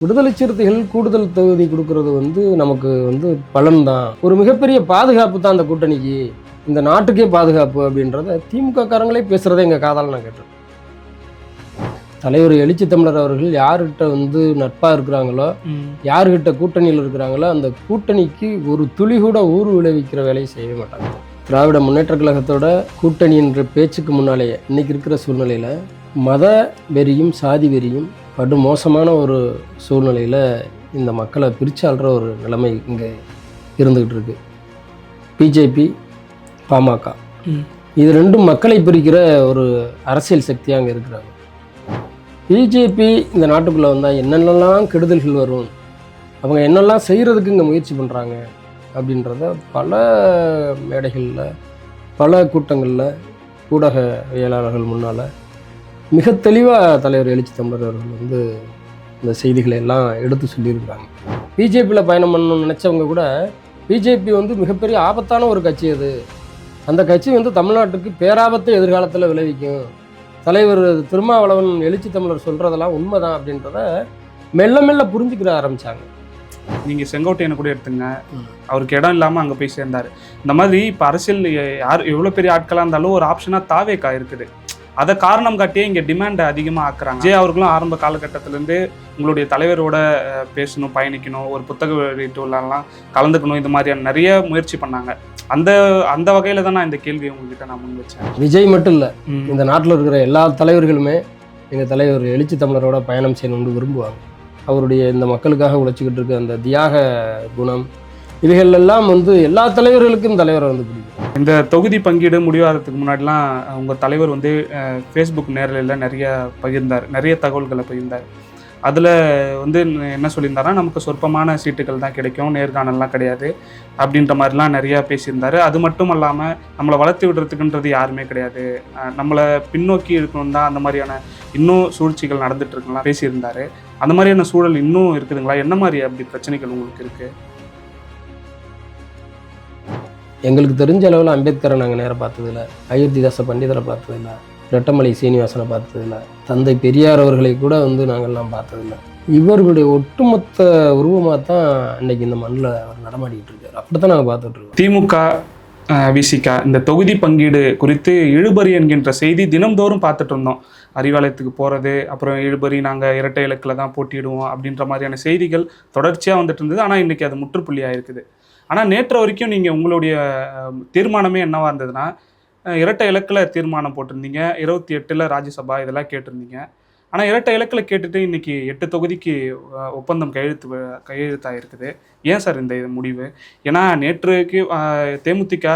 விடுதலை சிறுத்தைகள் கூடுதல் தொகுதி கொடுக்கறது நமக்கு பலன் தான். ஒரு மிகப்பெரிய பாதுகாப்பு தான் அந்த கூட்டணிக்கு, இந்த நாட்டுக்கே பாதுகாப்பு அப்படின்றத திமுக காரங்களே பேசுறதே எங்க காதால நான் கேட்டேன். தலைவர் எழுச்சி தமிழர் அவர்கள் யார்கிட்ட நட்பா இருக்கிறாங்களோ, யார்கிட்ட கூட்டணியில் இருக்கிறாங்களோ, அந்த கூட்டணிக்கு ஒரு துளி கூட ஊறு விளைவிக்கிற வேலையை செய்ய மாட்டாங்க. திராவிட முன்னேற்ற கழகத்தோட கூட்டணி என்ற பேச்சுக்கு முன்னாலேயே இன்னைக்கு இருக்கிற சூழ்நிலையில மத வெறியும் சாதி வெறியும் படு மோசமான ஒரு சூழ்நிலையில் இந்த மக்களை பிரிச்சாள்ற ஒரு நிலைமை இங்கே இருந்துக்கிட்டு இருக்கு. பிஜேபி, பாமக இது ரெண்டும் மக்களை பிரிக்கிற ஒரு அரசியல் சக்தியாக அங்கே இருக்கிறாங்க. பிஜேபி இந்த நாட்டுக்குள்ளே வந்தால் என்னென்னலாம் கெடுதல்கள் வரும், அவங்க என்னெல்லாம் செய்கிறதுக்கு இங்கே முயற்சி பண்ணுறாங்க அப்படின்றத பல மேடைகளில் பல கூட்டங்களில் ஊடகவியலாளர்கள் முன்னால் மிக தெளிவாக தலைவர் எழுச்சி தமிழர் அவர்கள் இந்த செய்திகளை எல்லாம் எடுத்து சொல்லியிருக்கிறாங்க. பிஜேபியில் பயணம் பண்ணணும்னு நினச்சவங்க கூட பிஜேபி மிகப்பெரிய ஆபத்தான ஒரு கட்சி, அது அந்த கட்சி தமிழ்நாட்டுக்கு பேராபத்தை எதிர்காலத்தில் விளைவிக்கும். தலைவர் திருமாவளவன் எழுச்சி தமிழர் சொல்கிறதெல்லாம் உண்மைதான் அப்படின்றத மெல்ல மெல்ல புரிஞ்சுக்கிற ஆரம்பித்தாங்க. நீங்கள் செங்கோட்டையனை கூட எடுத்துங்க, அவருக்கு இடம் இல்லாமல் அங்கே போய் சேர்ந்தார். இந்த மாதிரி இப்போ அரசியல் யார் எவ்வளோ பெரிய ஆட்களாக இருந்தாலும் ஒரு ஆப்ஷனாக தாவேக்கா இருக்குது. அதை காரணம் காட்டியே இங்கே டிமாண்டை அதிகமாக ஆக்குறாங்க. விஜய் அவர்களும் ஆரம்ப காலகட்டத்திலேருந்து உங்களுடைய தலைவரோட பேசணும், பயணிக்கணும், ஒரு புத்தக வெளியீட்டுலாம் கலந்துக்கணும், இந்த மாதிரியான நிறைய முயற்சி பண்ணாங்க. அந்த அந்த வகையில் தான் நான் இந்த கேள்வியை உங்ககிட்ட நான் முன் வச்சேன். விஜய் மட்டும் இல்லை, இந்த நாட்டில் இருக்கிற எல்லா தலைவர்களுமே எங்கள் தலைவர் எழுச்சி தமிழரோட பயணம் செய்யணும்னு விரும்புவாங்க. அவருடைய இந்த மக்களுக்காக உழைச்சிக்கிட்டு இருக்க அந்த தியாக குணம் இவைகள் எல்லாம் எல்லா தலைவர்களுக்கும் தலைவரை பிடிக்கும். இந்த தொகுதி பங்கீடு முடிவாகிறதுக்கு முன்னாடிலாம் உங்கள் தலைவர் ஃபேஸ்புக் நேரலையில் நிறைய பகிர்ந்தார், நிறைய தகவல்களை பகிர்ந்தார். அதில் என்ன சொல்லியிருந்தாருன்னா, நமக்கு சொற்பமான சீட்டுகள் தான் கிடைக்கும், நேர்காணல்லாம் கிடையாது அப்படின்ற மாதிரிலாம் நிறையா பேசியிருந்தார். அது மட்டும் இல்லாமல் நம்மளை வளர்த்து விடுறதுக்குன்றது யாருமே கிடையாது, நம்மளை பின்னோக்கி இருக்கணும் தான் அந்த மாதிரியான இன்னும் சூழ்ச்சிகள் நடந்துகிட்ருக்கலாம் பேசியிருந்தார். அந்த மாதிரியான சூழல் இன்னும் இருக்குதுங்களா? என்ன மாதிரி அப்படி பிரச்சனைகள் உங்களுக்கு இருக்குது? எங்களுக்கு தெரிஞ்ச அளவில் அம்பேத்கரை நாங்கள் நேரம் பார்த்ததில்ல, அயோத்திதாச பண்டிதரை பார்த்ததில்லை, ரெட்டமலை சீனிவாசனை பார்த்ததில்லை, தந்தை பெரியார் அவர்களை கூட நாங்கள்லாம் பார்த்ததில்லை. இவர்களுடைய ஒட்டுமொத்த உருவமாக தான் இன்றைக்கி இந்த மண்ணில் அவர் நடமாடிக்கிட்டு இருக்கார். அப்படி தான் நாங்கள் பார்த்துட்ருக்கோம். திமுக, விசிக இந்த தொகுதி பங்கீடு குறித்து இழுபறி என்கின்ற செய்தி தினம்தோறும் பார்த்துட்டு இருந்தோம். அறிவாலயத்துக்கு போகிறது, அப்புறம் இழுபறி நாங்கள் இரட்டை இலக்கில் தான் போட்டியிடுவோம் அப்படின்ற மாதிரியான செய்திகள் தொடர்ச்சியாக வந்துட்டு இருந்தது. ஆனால் இன்றைக்கி அது முற்றுப்புள்ளியாக இருக்குது. ஆனால் நேற்று வரைக்கும் நீங்கள் உங்களுடைய தீர்மானமே என்னவாக இருந்ததுன்னா, இரட்டை இலக்கில் தீர்மானம் போட்டிருந்தீங்க, 28 ராஜ்யசபா இதெல்லாம் கேட்டிருந்தீங்க. ஆனால் இரட்டை இலக்கில் கேட்டுட்டு இன்றைக்கி 8 தொகுதிக்கு ஒப்பந்தம் கையெழுத்தாயிருக்குது. ஏன் சார் இந்த முடிவு? ஏன்னா நேற்றுக்கு தேமுதிக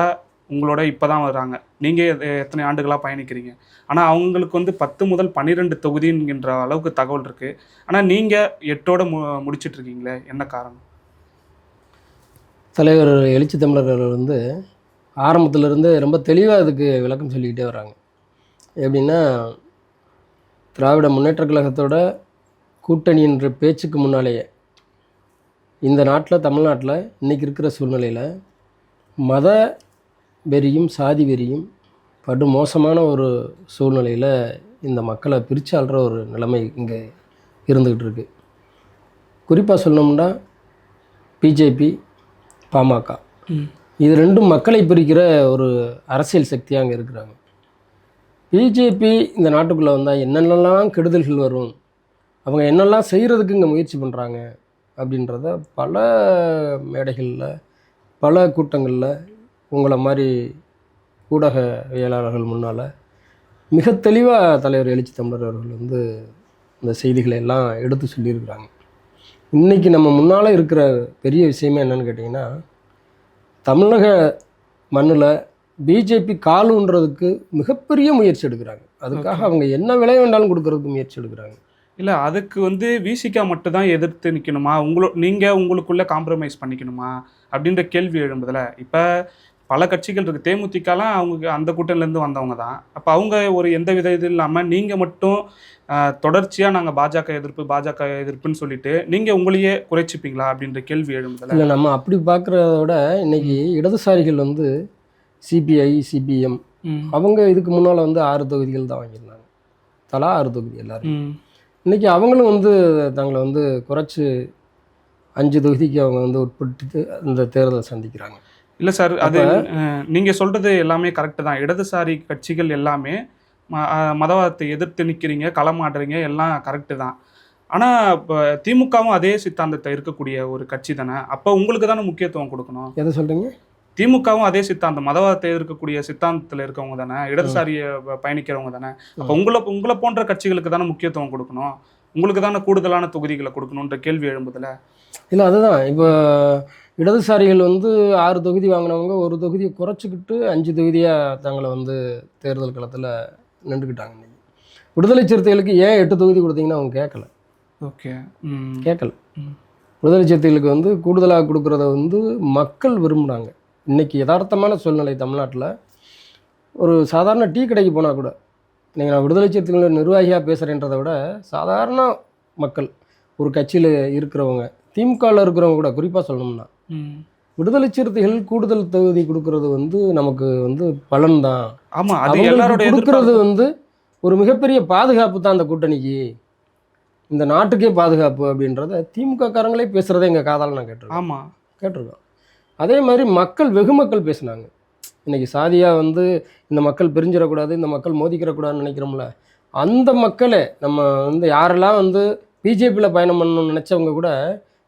உங்களோட இப்போ தான் வர்றாங்க, நீங்கள் எத்தனை ஆண்டுகளாக பயணிக்கிறீங்க, ஆனால் அவங்களுக்கு 10 முதல் 12 தொகுதிங்கிற அளவுக்கு தகவல் இருக்குது. ஆனால் நீங்கள் 8ஓட முடிச்சிட்ருக்கீங்களே, என்ன காரணம்? தலைவர் எழுச்சி தமிழர்கள் ஆரம்பத்திலிருந்து ரொம்ப தெளிவாக இதுக்கு விளக்கம் சொல்லிக்கிட்டே வராங்க. எப்படின்னா, திராவிட முன்னேற்ற கழகத்தோட கூட்டணி என்ற பேச்சுக்கு முன்னாலேயே இந்த நாட்டில், தமிழ்நாட்டில் இன்றைக்கி இருக்கிற சூழ்நிலையில் மத வெறியும் சாதி வெறியும் படு மோசமான ஒரு சூழ்நிலையில் இந்த மக்களை பிரிச்சாள்ற ஒரு நிலைமை இங்கே இருந்துக்கிட்டு இருக்கு. குறிப்பாக சொல்லணும்னா பிஜேபி, பாமக இது ரெண்டும் மக்களை பிரிக்கிற ஒரு அரசியல் சக்தியாக அங்கே இருக்கிறாங்க. பிஜேபி இந்த நாட்டுக்குள்ளே வந்தால் என்னென்னலாம் கெடுதல்கள் வரும், அவங்க என்னெல்லாம் செய்கிறதுக்கு இங்கே முயற்சி பண்ணுறாங்க அப்படின்றத பல மேடைகளில் பல கூட்டங்களில் உங்களை மாதிரி ஊடகவியலாளர்கள் முன்னால் மிக தெளிவாக தலைவர் எழுச்சி தமிழர் அவர்கள் இந்த செய்திகளை எல்லாம் எடுத்து சொல்லியிருக்கிறாங்க. இன்றைக்கி நம்ம முன்னால் இருக்கிற பெரிய விஷயமே என்னென்னு கேட்டிங்கன்னா, தமிழக மண்ணில் பிஜேபி காலுன்றதுக்கு மிகப்பெரிய முயற்சி எடுக்கிறாங்க. அதுக்காக அவங்க என்ன விலை வேண்டாலும் கொடுக்கறதுக்கு முயற்சி எடுக்கிறாங்க. இல்லை, அதுக்கு விசிகா மட்டும் தான் எதிர்த்து நிற்கணுமா, நீங்கள் உங்களுக்குள்ளே காம்ப்ரமைஸ் பண்ணிக்கணுமா அப்படின்ற கேள்வி எழும்புதில். இப்போ பல கட்சிகள் இருக்குது, தேமுதிகலாம் அவங்க அந்த கூட்டணிலேருந்து வந்தவங்க தான். அப்போ அவங்க ஒரு எந்த வித இது இல்லாமல் நீங்கள் மட்டும் தொடர்ச்சியாக நாங்கள் பாஜக எதிர்ப்புன்னு சொல்லிட்டு நீங்கள் உங்களையே குறைச்சிப்பீங்களா அப்படின்ற கேள்வி எழும்புதில்லை. இல்லை, நம்ம அப்படி பார்க்குறத விட இன்றைக்கி இடதுசாரிகள் சிபிஐ, சிபிஎம் அவங்க இதுக்கு முன்னால் 6 தொகுதிகள் தான் வாங்கியிருந்தாங்க, தலா 6 தொகுதி எல்லாரும். இன்றைக்கி அவங்களும் வந்து தங்களை வந்து குறைச்சி 5 தொகுதிக்கு அவங்க வந்து உட்பட்டு இந்த தேர்தலை சந்திக்கிறாங்க. இல்லை சார், அது அப்போ நீங்கள் சொல்கிறது எல்லாமே கரெக்டு தான். இடதுசாரி கட்சிகள் எல்லாமே மதவாதத்தை எதிர்த்து நிற்கிறீங்க, களமாடுறீங்க, எல்லாம் கரெக்டு தான். ஆனால் இப்போ திமுகவும் அதே சித்தாந்தத்தை இருக்கக்கூடிய ஒரு கட்சி தானே. அப்போ உங்களுக்கு தானே முக்கியத்துவம் கொடுக்கணும். எதை சொல்கிறீங்க? திமுகவும் அதே சித்தாந்தம், மதவாதத்தை எதிர்க்கக்கூடிய சித்தாந்தத்தில் இருக்கவங்க தானே, இடதுசாரியை பயணிக்கிறவங்க தானே. அப்போ உங்களை போன்ற கட்சிகளுக்கு தானே முக்கியத்துவம் கொடுக்கணும், உங்களுக்கு தானே கூடுதலான தொகுதிகளை கொடுக்கணுன்ற கேள்வி எழும்புதில்ல. இல்லை, அதுதான். இப்போ இடதுசாரிகள் வந்து 6 தொகுதி வாங்கினவங்க ஒரு தொகுதியை குறைச்சிக்கிட்டு 5 தொகுதியாக தங்களை வந்து தேர்தல் களத்தில் நின்றுக்கிட்டாங்க. இன்னைக்கு விடுதலை சிறுத்தைகளுக்கு ஏன் 8 தொகுதி கொடுத்தீங்கன்னா அவங்க கேட்கல. ஓகே, கேட்கல. விடுதலை சிறுத்தைகளுக்கு வந்து கூடுதலாக கொடுக்குறத வந்து மக்கள் விரும்புகிறாங்க. இன்றைக்கி யதார்த்தமான சூழ்நிலை தமிழ்நாட்டில் ஒரு சாதாரண டீ கடைக்கு போனால் கூட, நீங்கள் நான் விடுதலை சிறுத்தைகளோட நிர்வாகியாக பேசுகிறேன்றதை விட சாதாரண மக்கள், ஒரு கட்சியில் இருக்கிறவங்க, திமுகவில் இருக்கிறவங்க கூட குறிப்பாக சொல்லணும்னா, விடுதலை சிறுத்தைகள் கூடுதல் தொகுதி கொடுக்கறது வந்து நமக்கு வந்து பலன் தான். ஆமாம், அது எல்லாரோட கொடுக்கறது வந்து ஒரு மிகப்பெரிய பாதுகாப்பு தான் அந்த கூட்டணிக்கு, இந்த நாட்டுக்கே பாதுகாப்பு அப்படின்றத திமுக காரங்களே பேசுகிறதே எங்கள் காதால் நான் கேட்டிருக்கேன். ஆமாம், கேட்டிருக்கோம். அதே மாதிரி மக்கள் வெகு மக்கள் பேசுனாங்க. இன்றைக்கி சாதியாக வந்து இந்த மக்கள் பிரிஞ்சிடக்கூடாது, இந்த மக்கள் மோதிக்கிறக்கூடாதுன்னு நினைக்கிறோம்ல, அந்த மக்களே நம்ம வந்து யாரெல்லாம் வந்து பிஜேபியில் பயணம் பண்ணணும்னு நினச்சவங்க கூட,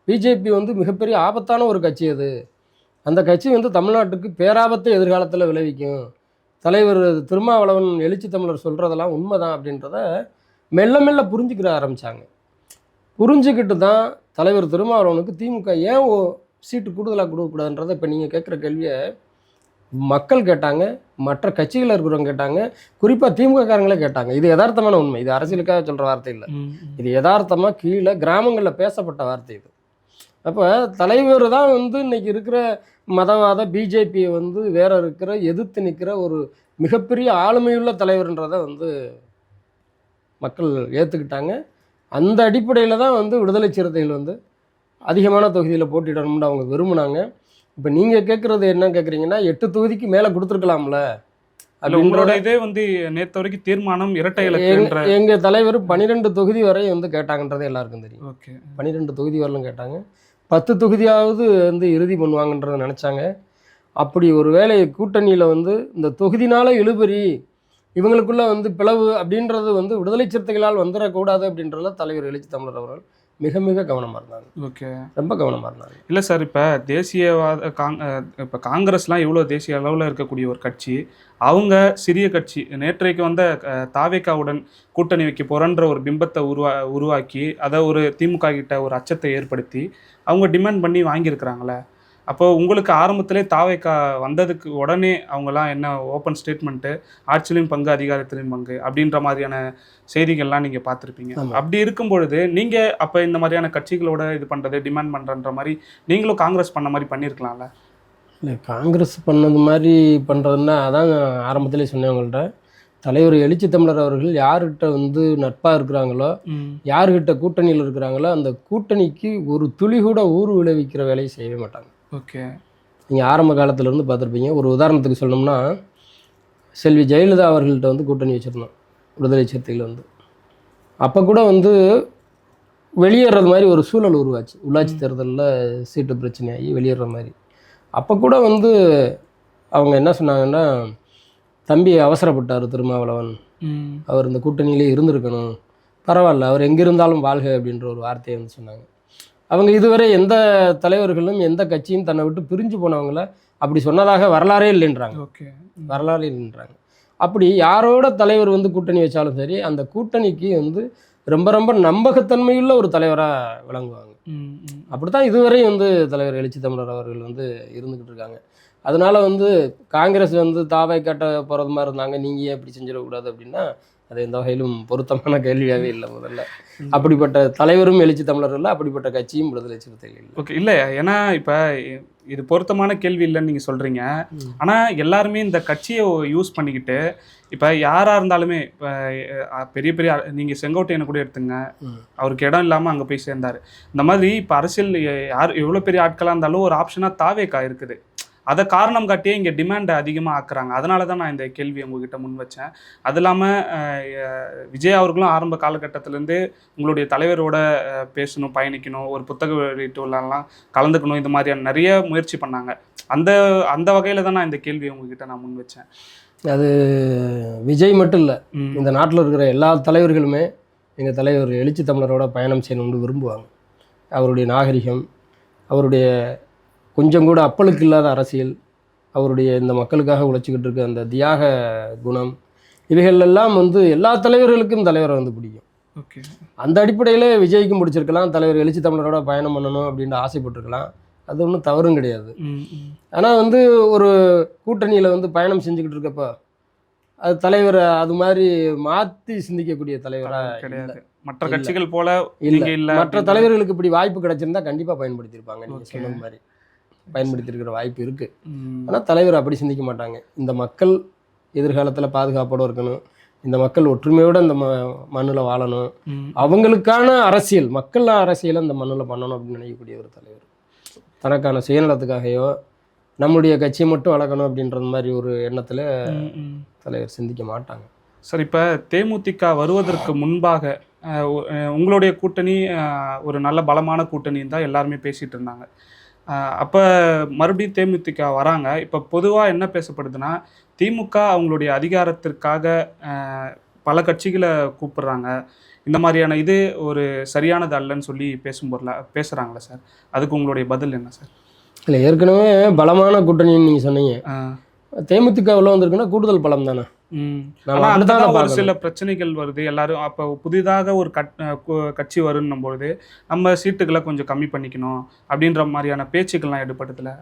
பிஜேபி வந்து மிகப்பெரிய ஆபத்தான ஒரு கட்சி, அது அந்த கட்சி வந்து தமிழ்நாட்டுக்கு பேராபத்தை எதிர்காலத்தில் விளைவிக்கும், தலைவர் திருமாவளவன் எழுச்சி தமிழர் சொல்கிறதெல்லாம் உண்மைதான் அப்படின்றத மெல்ல மெல்ல புரிஞ்சுக்கிற ஆரம்பித்தாங்க. புரிஞ்சுக்கிட்டு தான் தலைவர் திருமாவளவனுக்கு திமுக ஏன் சீட்டு கூடுதலாக கொடுக்கக்கூடாதுன்றதை இப்போ நீங்கள் கேட்குற கேள்வியை மக்கள் கேட்டாங்க, மற்ற கட்சிகளில் இருக்கிறவங்க கேட்டாங்க, குறிப்பாக திமுக காரங்களே கேட்டாங்க. இது யதார்த்தமான உண்மை, இது அரசியலுக்காக சொல்கிற வார்த்தை இல்லை, இது யதார்த்தமாக கீழே கிராமங்களில் பேசப்பட்ட வார்த்தை இது. அப்போ தலைவர் தான் வந்து இன்றைக்கி இருக்கிற மதவாத பிஜேபியை வந்து வேற இருக்கிற எதிர்த்து நிற்கிற ஒரு மிகப்பெரிய ஆளுமையுள்ள தலைவர்ன்றதை வந்து மக்கள் ஏற்றுக்கிட்டாங்க. அந்த அடிப்படையில் தான் வந்து விடுதலை சிறுத்தைகள் வந்து அதிகமான தொகுதியில் போட்டியிடணும்னு அவங்க விரும்பினாங்க. இப்போ நீங்கள் கேட்குறது என்ன கேட்குறீங்கன்னா, 8 தொகுதிக்கு மேலே கொடுத்துருக்கலாம்ல. உங்களோட இதே வந்து நேற்று வரைக்கும் தீர்மானம் இரட்டை இலக்கு. எங்கள் தலைவர் 12 தொகுதி வரை வந்து கேட்டாங்கன்றது எல்லாருக்கும் தெரியும். ஓகே, 12 தொகுதி வரலும் கேட்டாங்க. 10 தொகுதியாவது வந்து இறுதி பண்ணுவாங்கன்றதை நினச்சாங்க. அப்படி ஒரு வேளை கூட்டணியில் வந்து இந்த தொகுதினால இழுபறி, இவங்களுக்குள்ளே வந்து பிளவு அப்படின்றது வந்து விடுதலை சிறுத்தைகளால் வந்துடக்கூடாது அப்படின்றத தலைவர் எழுச்சி தமிழர் அவர்கள் மிக மிக கவனமாக இருந்தாங்க. ஓகே, ரொம்ப கவனமாக இருந்தாங்க. இல்லை சார், இப்போ தேசியவாத இப்போ காங்கிரஸ்லாம் இவ்வளோ தேசிய அளவில் இருக்கக்கூடிய ஒரு கட்சி, அவங்க சிறிய கட்சி, நேற்றைக்கு வந்த தாவேக்காவுடன் கூட்டணி வைக்க போகிறன்ற ஒரு பிம்பத்தை உருவாக்கி அதை ஒரு திமுக கிட்ட ஒரு அச்சத்தை ஏற்படுத்தி அவங்க டிமாண்ட் பண்ணி வாங்கியிருக்கிறாங்களே. அப்போ உங்களுக்கு ஆரம்பத்திலே தாவேக்கா வந்ததுக்கு உடனே அவங்களாம் என்ன ஓப்பன் ஸ்டேட்மெண்ட்டு, ஆட்சியிலையும் பங்கு அதிகாரத்திலையும் பங்கு அப்படின்ற மாதிரியான செய்திகள்லாம் நீங்கள் பார்த்துருப்பீங்க. அப்படி இருக்கும் பொழுது நீங்கள் அப்போ இந்த மாதிரியான கட்சிகளோட இது பண்ணுறது, டிமாண்ட் பண்ணுறன்ற மாதிரி நீங்களும் காங்கிரஸ் பண்ண மாதிரி பண்ணியிருக்கலாம்ல. இல்லை, காங்கிரஸ் பண்ணது மாதிரி பண்ணுறதுன்னா அதான் ஆரம்பத்திலே சொன்னேன் உங்கள்கிட்ட. தலைவர் எழுச்சி தமிழர் அவர்கள் யார்கிட்ட வந்து நட்பாக இருக்கிறாங்களோ, யார்கிட்ட கூட்டணியில் இருக்கிறாங்களோ, அந்த கூட்டணிக்கு ஒரு துளி கூட ஊறு விளைவிக்கிற வேலையை செய்யவே மாட்டாங்க. ஓகே, நீங்கள் ஆரம்ப காலத்திலேருந்து பார்த்துருப்பீங்க. ஒரு உதாரணத்துக்கு சொல்லணும்னா, செல்வி ஜெயலலிதா அவர்கள்ட்ட வந்து கூட்டணி வச்சுருந்தோம் விடுதலை சிறுத்தைகள் வந்து. அப்போ கூட வந்து வெளியேறது மாதிரி ஒரு சூழல் உருவாச்சு. உள்ளாட்சி தேர்தலில் சீட்டு பிரச்சனையாகி வெளியேற மாதிரி. அப்போ கூட வந்து அவங்க என்ன சொன்னாங்கன்னா, தம்பி அவசரப்பட்டார் திருமாவளவன், அவர் இந்த கூட்டணியிலே இருந்திருக்கணும், பரவாயில்ல அவர் எங்கே இருந்தாலும் வாழ்க அப்படின்ற ஒரு வார்த்தையை வந்து சொன்னாங்க. அவங்க இதுவரை எந்த தலைவர்களும் எந்த கட்சியும் தன்னை விட்டு பிரிஞ்சு போனவங்கள அப்படி சொன்னதாக வரலாறே இல்லைன்றாங்க. ஓகே, வரலாறே இல்லைன்றாங்க. அப்படி யாரோட தலைவர் வந்து கூட்டணி வச்சாலும் சரி, அந்த கூட்டணிக்கு வந்து ரொம்ப ரொம்ப நம்பகத்தன்மையுள்ள ஒரு தலைவராக விளங்குவாங்க. அப்படி தான் இதுவரை வந்து தலைவர் எழுச்சி தமிழர் அவர்கள் வந்து இருந்துக்கிட்டு இருக்காங்க. அதனால வந்து காங்கிரஸ் வந்து தாவை கட்ட போகிறது மாதிரி இருந்தாங்க, நீங்கள் ஏன் இப்படி செஞ்சிடக்கூடாது அப்படின்னா அது எந்த வகையிலும் பொருத்தமான கேள்வியாகவே இல்லை. முதல்ல அப்படிப்பட்ட தலைவரும் எழுச்சி தமிழர் இல்லை, அப்படிப்பட்ட கட்சியும் விடுதலை சிறுத்தைகள் இல்லை. ஓகே, இல்லை, ஏன்னா இப்போ இது பொருத்தமான கேள்வி இல்லைன்னு நீங்கள் சொல்கிறீங்க. ஆனால் எல்லாருமே இந்த கட்சியை யூஸ் பண்ணிக்கிட்டு இப்போ யாராக இருந்தாலுமே, இப்போ பெரிய பெரிய நீங்கள் செங்கோட்டையனை கூட எடுத்துங்க, அவருக்கு இடம் இல்லாமல் அங்கே போய் சேர்ந்தார். இந்த மாதிரி இப்போ அரசியல் யார் எவ்வளோ பெரிய ஆட்களாக இருந்தாலும் ஒரு ஆப்ஷனாக தாவேக்கா இருக்குது. அதை காரணம் காட்டியே இங்கே டிமாண்டை அதிகமாக ஆக்குறாங்க. அதனால தான் நான் இந்த கேள்வி உங்ககிட்ட முன் வச்சேன். அது இல்லாமல் விஜய் அவர்களும் ஆரம்ப காலகட்டத்திலேருந்து உங்களுடைய தலைவரோட பேசணும், பயணிக்கணும், ஒரு புத்தக வெளியீட்டு விழாலாம் கலந்துக்கணும், இந்த மாதிரியான நிறைய முயற்சி பண்ணாங்க. அந்த அந்த வகையில் தான் நான் இந்த கேள்வியை உங்ககிட்ட நான் முன் வச்சேன். அது விஜய் மட்டும் இல்லை, இந்த நாட்டில் இருக்கிற எல்லா தலைவர்களுமே எங்கள் தலைவர் எழுச்சி தமிழரோட பயணம் செய்யணும்னு விரும்புவாங்க. அவருடைய நாகரிகம், அவருடைய கொஞ்சம் கூட அப்பளுக்கு இல்லாத அரசியல், அவருடைய இந்த மக்களுக்காக உழைச்சிக்கிட்டு இருக்க அந்த தியாக குணம், இவைகளெல்லாம் வந்து எல்லா தலைவர்களுக்கும் தலைவரை வந்து பிடிக்கும். ஓகே, அந்த அடிப்படையில் விஜய்க்கும் பிடிச்சிருக்கலாம், தலைவர் எழுச்சி தமிழரோட பயணம் பண்ணணும் அப்படின்ட்டு ஆசைப்பட்டிருக்கலாம். அது ஒன்றும் தவறும் கிடையாது. ஆனால் வந்து ஒரு கூட்டணியில் வந்து பயணம் செஞ்சுக்கிட்டு இருக்கப்போ அது தலைவரை அது மாதிரி மாற்றி சிந்திக்கக்கூடிய தலைவராக கிடையாது. மற்ற கட்சிகள் போல இல்லை. மற்ற தலைவர்களுக்கு இப்படி வாய்ப்பு கிடைச்சிருந்தா கண்டிப்பாக பயன்படுத்தியிருப்பாங்க. நீங்கள் சொன்னது மாதிரி பயன்படுத்தியிருக்கிற வாய்ப்பு இருக்குது. ஆனால் தலைவர் அப்படி சிந்திக்க மாட்டாங்க. இந்த மக்கள் எதிர்காலத்தில் பாதுகாப்போடு இருக்கணும், இந்த மக்கள் ஒற்றுமையோடு இந்த மண்ணில் வாழணும், அவங்களுக்கான அரசியல், மக்கள் அரசியலை இந்த மண்ணில் பண்ணணும் அப்படின்னு நினைக்கக்கூடிய ஒரு தலைவர். தனக்கான சுயநலத்துக்காகையோ நம்முடைய கட்சியை மட்டும் வளர்க்கணும் அப்படின்றது மாதிரி ஒரு எண்ணத்தில் தலைவர் சிந்திக்க மாட்டாங்க. சார், இப்போ தேமுதிக வருவதற்கு முன்பாக உங்களுடைய கூட்டணி ஒரு நல்ல பலமான கூட்டணின்னு தான் எல்லாருமே பேசிகிட்டு இருந்தாங்க. அப்போ மறுபடியும் தேமுதிக வராங்க. இப்போ பொதுவாக என்ன பேசப்படுதுன்னா, திமுக அவங்களுடைய அதிகாரத்திற்காக பல கட்சிகளை கூப்பிடுறாங்க, இந்த மாதிரியான இது ஒரு சரியானது அல்லன்னு சொல்லி பேசுகிறாங்களே சார், அதுக்கு உங்களுடைய பதில் என்ன சார்? இல்லை, ஏற்கனவே பலமான கூட்டணின்னு நீங்கள் சொன்னீங்க. தேமுதிகவில் வந்திருக்குன்னா கூடுதல் பலம் தானே. ஒரு சில பிரச்சனைகள் வருது. எல்லாரும் அப்போ புதிதாக ஒரு கட்சி வருன்னும் பொழுது நம்ம சீட்டுகளை கொஞ்சம் கம்மி பண்ணிக்கணும் அப்படின்ற மாதிரியான பேச்சுக்கள்லாம் எடுப்பட்டதில்ல.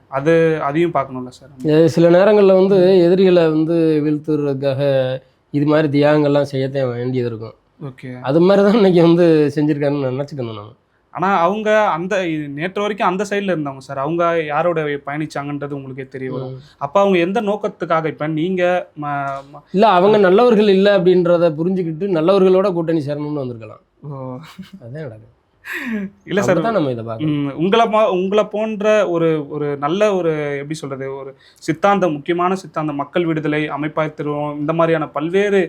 அதையும் பார்க்கணும்ல சார். சில நேரங்களில் வந்து எதிரிகளை வந்து வீழ்த்துறதுக்காக இது மாதிரி தியாகங்கள்லாம் செய்யத்தான் வேண்டியது இருக்கும். ஓகே, அது மாதிரி தான் இன்னைக்கு வந்து செஞ்சுருக்காருன்னு நினச்சிக்கணும் நம்ம. ஆனால் அவங்க அந்த நேற்று வரைக்கும் அந்த சைடில் இருந்தவங்க சார், அவங்க யாரோட பயணிச்சாங்கன்றது உங்களுக்கே தெரிய வரும். அப்போ அவங்க எந்த நோக்கத்துக்காக இப்போ நீங்கள் இல்லை, அவங்க நல்லவர்கள் இல்லை அப்படின்றத புரிஞ்சுக்கிட்டு நல்லவர்களோட கூட்டணி சேரணும்னு வந்திருக்கலாம். அதுதான் நடக்கும். இல்லை சார், தான் நம்ம இதை பார்க்கணும். உங்களை போன்ற ஒரு நல்ல ஒரு எப்படி சொல்கிறது, ஒரு சித்தாந்தம், முக்கியமான சித்தாந்தம், மக்கள் விடுதலை, அமைப்பாய்த்திருவோம், இந்த மாதிரியான பல்வேறு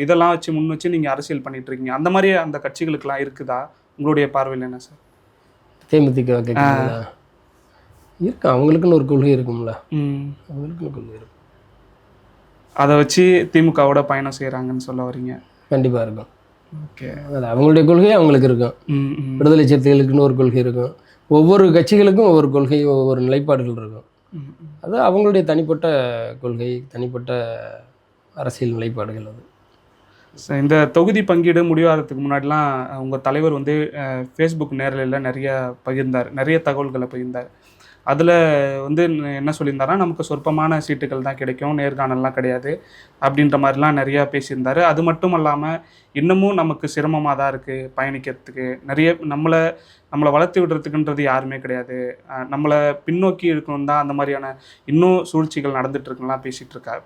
இதெல்லாம் முன் வச்சு நீங்கள் அரசியல் பண்ணிட்டு இருக்கீங்க. அந்த மாதிரி அந்த கட்சிகளுக்கெல்லாம் இருக்குதா? உங்களுடைய பார்வையில் என்ன சார்? தேமுதிக இருக்கு, அவங்களுக்குன்னு ஒரு கொள்கை இருக்கும்ல. அவங்களுக்குன்னு கொள்கை இருக்கும், அதை வச்சு திமுகவோட பயணம் செய்கிறாங்கன்னு சொல்ல வரீங்க? கண்டிப்பாக இருக்கும். ஓகே, அது அவங்களுடைய கொள்கை அவங்களுக்கு இருக்கும். விடுதலை சிறுத்தைகளுக்குன்னு ஒரு கொள்கை இருக்கும். ஒவ்வொரு கட்சிகளுக்கும் ஒவ்வொரு கொள்கை, ஒவ்வொரு நிலைப்பாடுகள் இருக்கும். அது அவங்களுடைய தனிப்பட்ட கொள்கை, தனிப்பட்ட அரசியல் நிலைப்பாடுகள். அது இந்த தொகுதி பங்கீடு முடிவாகிறதுக்கு முன்னாடிலாம் உங்கள் தலைவர் வந்து ஃபேஸ்புக் நேரலையில் நிறைய தகவல்களை பகிர்ந்தார். அதில் வந்து என்ன சொல்லியிருந்தாருன்னா, நமக்கு சொற்பமான சீட்டுகள் தான் கிடைக்கும், நேர்காணல்லாம் கிடையாது அப்படின்ற மாதிரிலாம் நிறையா பேசியிருந்தார். அது மட்டும் இல்லாமல் இன்னமும் நமக்கு சிரமமாக தான் இருக்குது பயணிக்கிறதுக்கு, நிறைய நம்மளை வளர்த்து விடுறதுக்குன்றது யாருமே கிடையாது, நம்மளை பின்னோக்கி இருக்கணும் தான் அந்த மாதிரியான இன்னும் சூழ்ச்சிகள் நடந்துகிட்ருக்குலாம்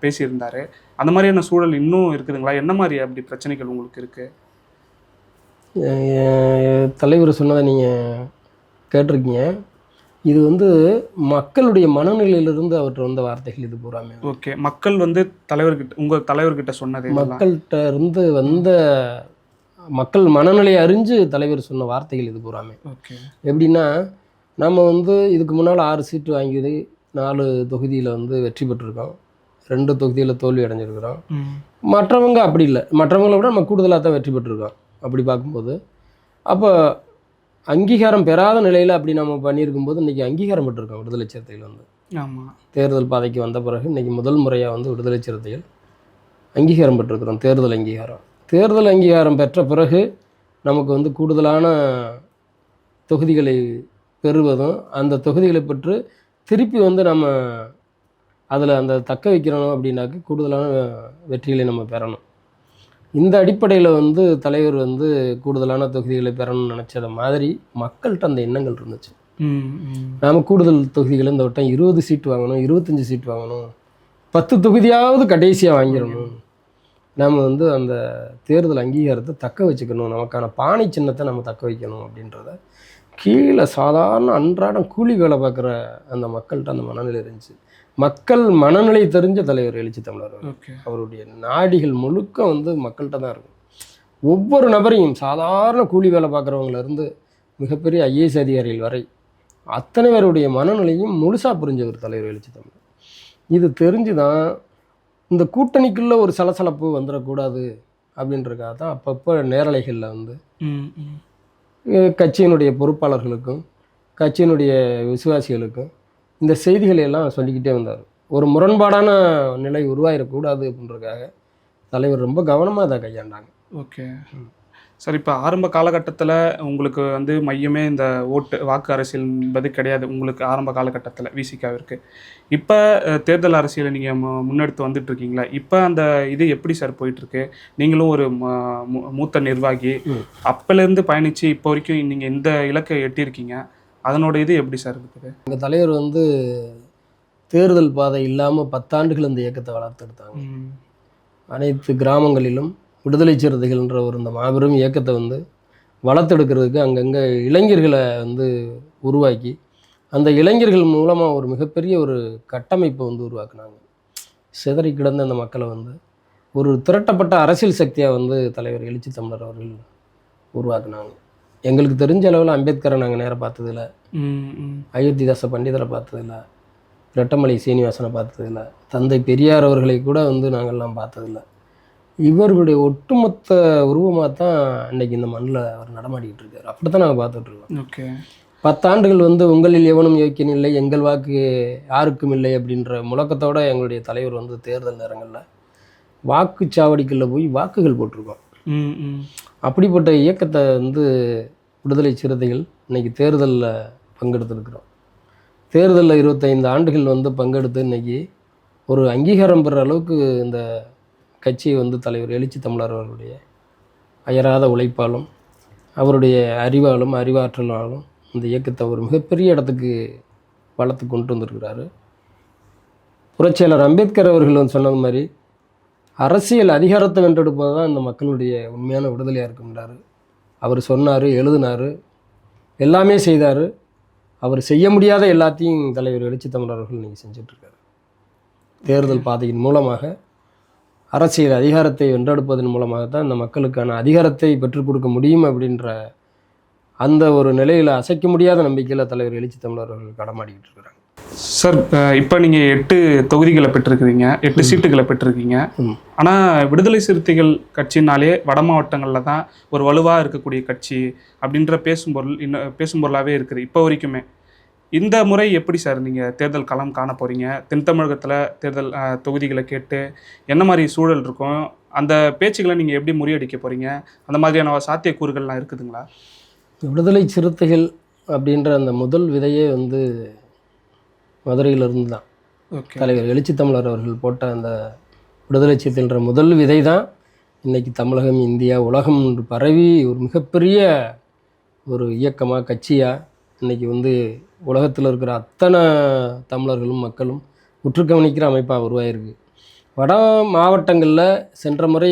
பேசியிருந்தார். அந்த மாதிரியான சூழல் இன்னும் இருக்குதுங்களா? என்ன மாதிரி அப்படி பிரச்சனைகள் உங்களுக்கு இருக்குது? தலைவர் சொன்னதை நீங்கள் கேட்டிருக்கீங்க. இது வந்து மக்களுடைய மனநிலையிலிருந்து அவற்றை வந்த வார்த்தைகள் இது பூராமே. ஓகே, மக்கள் வந்து உங்கள் தலைவர்கிட்ட சொன்னது, மக்கள்கிட்ட இருந்து வந்த மக்கள் மனநிலையை அறிஞ்சு தலைவர் சொன்ன வார்த்தைகள் இது பூராமே. ஓகே, எப்படின்னா, நம்ம வந்து இதுக்கு முன்னால் 6 சீட்டு வாங்கியது 4 தொகுதியில் வந்து வெற்றி பெற்றிருக்கோம், 2 தொகுதியில் தோல்வி அடைஞ்சிருக்கிறோம். மற்றவங்க அப்படி இல்லை, மற்றவங்களை விட நம்ம கூடுதலாக தான் வெற்றி பெற்றிருக்கோம். அப்படி பார்க்கும்போது அப்போ அங்கீகாரம் பெறாத நிலையில் அப்படி நம்ம பண்ணியிருக்கும்போது இன்றைக்கி அங்கீகாரம் பெற்றிருக்கோம் விடுதலை சிறுத்தைகள் வந்து. ஆமாம், தேர்தல் பாதைக்கு வந்த பிறகு இன்றைக்கி முதல் முறையாக வந்து விடுதலை சிறுத்தைகள் அங்கீகாரம் பெற்றிருக்கிறோம், தேர்தல் அங்கீகாரம். தேர்தல் அங்கீகாரம் பெற்ற பிறகு நமக்கு வந்து கூடுதலான தொகுதிகளை பெறுவதும், அந்த தொகுதிகளை பெற்று திருப்பி வந்து நம்ம அதில் அந்த தக்க வைக்கிறோம் அப்படின்னாக்க கூடுதலான வெற்றிகளை நம்ம பெறணும். இந்த அடிப்படையில் வந்து தலைவர் வந்து கூடுதலான தொகுதிகளை பெறணும்னு நினச்சத மாதிரி மக்கள்கிட்ட அந்த எண்ணங்கள் இருந்துச்சு. நாம் கூடுதல் தொகுதிகளை இந்த வட்டம் 20 சீட்டு வாங்கணும், 25 சீட்டு வாங்கணும், 10 தொகுதியாவது கடைசியாக வாங்கிடணும், நாம் வந்து அந்த தேர்தல் அங்கீகாரத்தை தக்க வச்சுக்கணும், நமக்கான பானை சின்னத்தை நம்ம தக்க வைக்கணும் அப்படின்றத கீழே சாதாரண அன்றாடம் கூலி வேலை பார்க்குற அந்த மக்கள்கிட்ட அந்த மனநிலை இருந்துச்சு. மக்கள் மனநிலை தெரிஞ்ச தலைவர் எழுச்சி தமிழர் அவர்கள். ஓகே. அவருடைய நாடிகள் முழுக்க வந்து மக்கள்கிட்ட தான் இருக்கும். ஒவ்வொரு நபரையும் சாதாரண கூலி வேலை பார்க்குறவங்கலேருந்து மிகப்பெரிய ஐஏஎஸ் அதிகாரிகள் வரை அத்தனை பேருடைய மனநிலையும் முழுசாக புரிஞ்சவர் தலைவர் எழுச்சி தமிழர். இது தெரிஞ்சு தான் இந்த கூட்டணிக்குள்ளே ஒரு சலசலப்பு வந்துடக்கூடாது அப்படின்றக்காக தான் அப்பப்போ நேரலைகளில் வந்து கட்சியினுடைய பொறுப்பாளர்களுக்கும் கட்சியினுடைய விசுவாசிகளுக்கும் இந்த செய்திகளை எல்லாம் சொல்லிக்கிட்டே வந்தார். ஒரு முரண்பாடான நிலை உருவாயிடக்கூடாது அப்படின்றதுக்காக தலைவர் ரொம்ப கவனமாக அதை கையாண்டாங்க. Okay sir. இப்போ ஆரம்ப காலகட்டத்தில் உங்களுக்கு வந்து மையமே இந்த வாக்கு அரசியல் என்பது கிடையாது உங்களுக்கு ஆரம்ப காலகட்டத்தில் விசிகாவிற்கு. இப்போ தேர்தல் அரசியலை நீங்கள் முன்னெடுத்து வந்துட்டு இருக்கீங்களா? இப்போ அந்த இது எப்படி சார் போயிட்டுருக்கு? நீங்களும் ஒரு மூத்த நிர்வாகி, அப்போலேருந்து பயணித்து இப்போ வரைக்கும் நீங்கள் இந்த இலக்கை எட்டியிருக்கீங்க, அதனோட இது எப்படி சார் இருக்குது? எங்கள் தலைவர் வந்து தேர்தல் பாதை இல்லாமல் 10 ஆண்டுகள் இந்த இயக்கத்தை வளர்த்தெடுத்தாங்க. அனைத்து கிராமங்களிலும் விடுதலை சிறுத்தைகள்ன்ற ஒரு இந்த மாபெரும் இயக்கத்தை வந்து வளர்த்தெடுக்கிறதுக்கு அங்கங்கே இளைஞர்களை வந்து உருவாக்கி அந்த இளைஞர்கள் மூலமாக ஒரு மிகப்பெரிய ஒரு கட்டமைப்பை வந்து உருவாக்குனாங்க. சிதறி கிடந்த அந்த மக்களை வந்து ஒரு திரட்டப்பட்ட அரசியல் சக்தியாக வந்து தலைவர் எழுச்சி தமிழர் அவர்கள் உருவாக்குனாங்க. எங்களுக்கு தெரிஞ்ச அளவில் அம்பேத்கரை நாங்கள் நேராக பார்த்ததில்ல, அயோத்திதாச பண்டிதரை பார்த்ததில்ல, ரெட்டமலை சீனிவாசனை பார்த்ததில்ல, தந்தை பெரியார் அவர்களை கூட வந்து நாங்கள்லாம் பார்த்ததில்ல. இவர்களுடைய ஒட்டுமொத்த உருவமாக தான் இன்றைக்கி இந்த மண்ணில் அவர் நடமாடிக்கிட்டு இருக்கார். அப்படி தான் நாங்கள் பார்த்துட்ருக்கோம். ஓகே. 10 ஆண்டுகள் வந்து உங்களில் எவனும் யோக்கியன் இல்லை, எங்கள் வாக்கு யாருக்கும் இல்லை அப்படின்ற முழக்கத்தோடு எங்களுடைய தலைவர் வந்து தேர்தல் நேரங்களில் வாக்குச்சாவடிகளில் போய் வாக்குகள் போட்டிருக்கோம். அப்படிப்பட்ட இயக்கத்தை வந்து விடுதலை சிறுத்தைகள் இன்றைக்கி தேர்தலில் பங்கெடுத்துருக்குறோம். தேர்தலில் 25 ஆண்டுகள் வந்து பங்கெடுத்து இன்றைக்கி ஒரு அங்கீகாரம் பெற அளவுக்கு இந்த கட்சியை வந்து தலைவர் எழுச்சி தமிழர் அவருடைய அயராத உழைப்பாலும் அவருடைய அறிவாலும் அறிவாற்றலாலும் இந்த இயக்கத்தை ஒரு மிகப்பெரிய இடத்துக்கு வளர்த்து கொண்டு வந்திருக்கிறாரு. புரட்சியாளர் அம்பேத்கர் அவர்கள் வந்து சொன்னது மாதிரி அரசியல் அதிகாரத்தை வென்றெடுப்பது தான் இந்த மக்களுடைய உண்மையான விடுதலையாக இருக்குன்றார். அவர் சொன்னார், எழுதினார், எல்லாமே செய்தார். அவர் செய்ய முடியாத எல்லாத்தையும் தலைவர் எழுச்சி தமிழர் அவர்கள் இன்றைக்கி செஞ்சிட்ருக்காரு. தேர்தல் பாதையின் மூலமாக அரசியல் அதிகாரத்தை வென்றெடுப்பதன் மூலமாக தான் இந்த மக்களுக்கான அதிகாரத்தை பெற்றுக் கொடுக்க முடியும் அப்படின்ற அந்த ஒரு நிலையில் அசைக்க முடியாத நம்பிக்கையில் தலைவர் எழுச்சி தமிழர் அவர்கள் கடமாடிக்கிட்டு இருக்கிறாங்க. சார், இப்போ நீங்கள் 8 தொகுதிகளை பெற்றிருக்கிறீங்க, 8 சீட்டுகளை பெற்றிருக்கீங்க. ஆனால் விடுதலை சிறுத்தைகள் கட்சினாலே வட மாவட்டங்களில் தான் ஒரு வலுவாக இருக்கக்கூடிய கட்சி அப்படின்ற பேசும் பொருளாகவே இருக்குது இப்போ வரைக்குமே. இந்த முறை எப்படி சார் நீங்கள் தேர்தல் களம் காண போகிறீங்க? தென் தமிழகத்தில் தேர்தல் தொகுதிகளை கேட்டு என்ன மாதிரி சூழல் இருக்கும்? அந்த பேச்சுகளை நீங்கள் எப்படி முறியடிக்க போகிறீங்க? அந்த மாதிரியான சாத்தியக்கூறுகள்லாம் இருக்குதுங்களா? விடுதலை சிறுத்தைகள் அப்படின்ற அந்த முதல் விதையே வந்து மதுரையிலிருந்து தான். தலைவர் எழுச்சி தமிழர் அவர்கள் போட்ட அந்த விடுதலை சிறுத்தைன்ற முதல் விதை தான் இன்றைக்கி தமிழகம், இந்தியா, உலகம் என்று பரவி ஒரு மிகப்பெரிய ஒரு இயக்கமாக, கட்சியாக இன்றைக்கி வந்து உலகத்தில் இருக்கிற அத்தனை தமிழர்களும் மக்களும் உற்று கவனிக்கிற அமைப்பாக உருவாயிருக்கு. வட மாவட்டங்களில் சென்ற முறை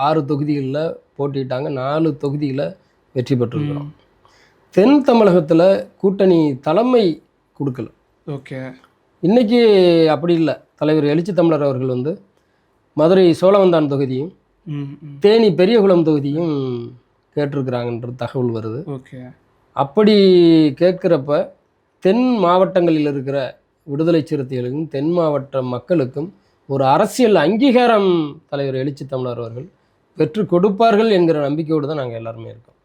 6 தொகுதிகளில் போட்டிட்டாங்க, 4 தொகுதியில் வெற்றி பெற்றிருக்கிறோம். தென் தமிழகத்தில் கூட்டணி தலைமை கொடுக்கல. ஓகே. இன்றைக்கி அப்படி இல்லை. தலைவர் எழுச்சி தமிழர் அவர்கள் வந்து மதுரை சோழவந்தான் தொகுதியும் தேனி பெரியகுளம் தொகுதியும் கேட்டிருக்கிறாங்கன்ற தகவல் வருது. ஓகே. அப்படி கேட்குறப்ப தென் மாவட்டங்களில் இருக்கிற விடுதலை சிறுத்தைகளுக்கும் தென் மாவட்ட மக்களுக்கும் ஒரு அரசியல் அங்கீகாரம் தலைவர் எழுச்சி தமிழர் அவர்கள் பெற்று கொடுப்பார்கள் என்கிற நம்பிக்கையோடு தான் நாங்கள் எல்லாருமே இருக்கோம்.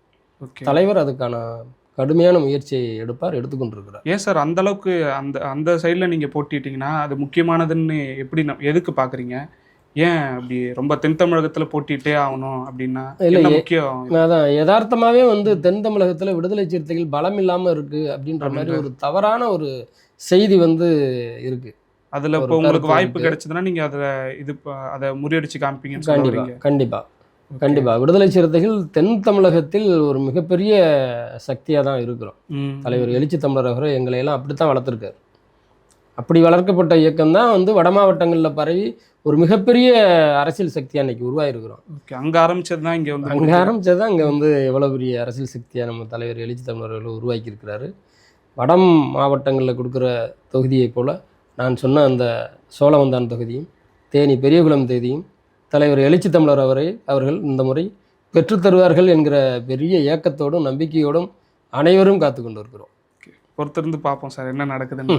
தலைவர் அதுக்கான கடுமையான முயற்சியை எடுத்துக்கொண்டிருக்கிறார். ஏன் சார் அந்த அளவுக்கு அந்த சைடில் நீங்கள் போட்டிட்டிங்கன்னா அது முக்கியமானதுன்னு எப்படி எதுக்கு பார்க்குறீங்க? ஏன் அப்படி ரொம்ப தென் தமிழகத்தில் போட்டிகிட்டே ஆகணும் அப்படின்னா இல்லை முக்கியம்? அதான் யதார்த்தமாகவே வந்து தென் தமிழகத்தில் விடுதலை சிறுத்தைகள் பலம் இல்லாமல் இருக்குது அப்படின்ற மாதிரி ஒரு தவறான ஒரு செய்தி வந்து இருக்குது. அதில் இப்போ உங்களுக்கு வாய்ப்பு கிடைச்சதுன்னா நீங்கள் அதை முறியடிச்சு காமிப்பீங்க. கண்டிப்பாக விடுதலை சிறுத்தைகள் தென் தமிழகத்தில் ஒரு மிகப்பெரிய சக்தியாக தான் இருக்கிறோம். தலைவர் எழுச்சி தமிழர் அவர்கள் எங்களை எல்லாம் அப்படி தான் வளர்த்துருக்காரு. அப்படி வளர்க்கப்பட்ட இயக்கம் தான் வந்து வட மாவட்டங்களில் பரவி ஒரு மிகப்பெரிய அரசியல் சக்தியாக அன்னைக்கு உருவாயிருக்கிறோம். ஓகே, அங்கே ஆரம்பிச்சது தான் இங்கே வந்து அங்கே ஆரம்பித்தது தான் இங்கே வந்து எவ்வளோ பெரிய அரசியல் சக்தியாக நம்ம தலைவர் எழுச்சி தமிழர்கள் உருவாக்கியிருக்கிறாரு. வட மாவட்டங்களில் கொடுக்குற தொகுதியை போல் நான் சொன்ன அந்த சோழவந்தான் தொகுதியும் தேனி பெரியகுளம் தொகுதியும் தலைவர் எழுச்சி தமிழர் அவர்கள் இந்த முறை பெற்றுத்தருவார்கள் என்கிற பெரிய ஏக்கத்தோடும் நம்பிக்கையோடும் அனைவரும் காத்து கொண்டு இருக்கிறோம். பொறுத்திருந்து பார்ப்போம் சார் என்ன நடக்குதுன்னு.